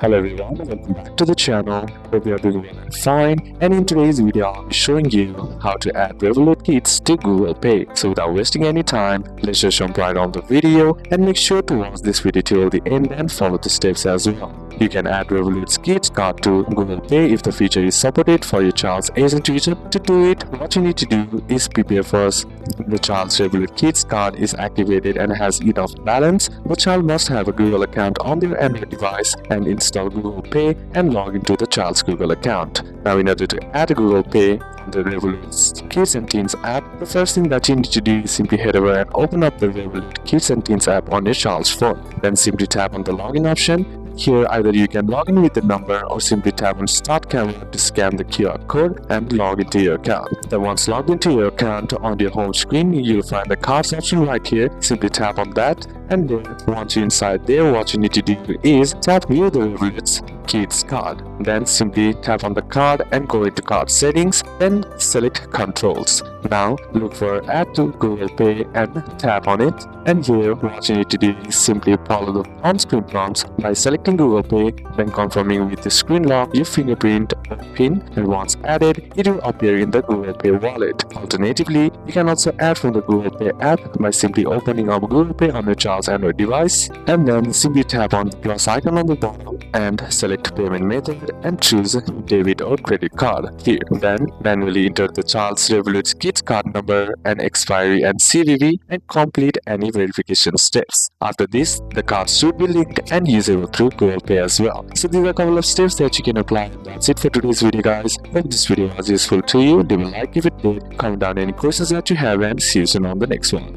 Hello everyone, welcome back to the channel. Hope you are doing well and fine. And in today's video, I'll be showing you how to add Revolut kits to Google Pay. So without wasting any time, let's just jump right on the video and make sure to watch this video till the end and follow the steps as well. You can add Revolut's Kids card to Google Pay if the feature is supported for your child's age and tuition. To do it, what you need to do is prepare first. The child's Revolut Kids card is activated and has enough balance. The child must have a Google account on their Android device and install Google Pay and log into the child's Google account. Now, in order to add a Google Pay on the Revolut Kids and Teens app, the first thing that you need to do is simply head over and open up the Revolut Kids and Teens app on your child's phone. Then simply tap on the login option. Here, either you can log in with the number or simply tap on Start Camera to scan the QR code and log into your account. Then once logged into your account, on your home screen, you'll find the cards option right here. Simply tap on that, and then once you're inside there, what you need to do is tap View the Revolut's Kids card. Then simply tap on the card and go into card settings, then select Controls. Now look for Add to Google Pay and tap on it. And here, what you need to do is simply follow the on-screen prompts by selecting Google Pay, then confirming with the screen lock your fingerprint or PIN, and once added, it will appear in the Google Pay wallet. Alternatively, you can also add from the Google Pay app by simply opening up Google Pay on your child's Android device, and then simply tap on the plus icon on the bottom and select payment method and choose debit or credit card here. Then manually enter the child's Revolut Kids card number and expiry and CVV and complete any verification steps. After this, the card should be linked and usable through Google Pay as well. So these are a couple of steps that you can apply. That's it for today's video, guys. Hope this video was useful to you. Leave a like if it did, comment down any questions that you have, and see you soon on the next one.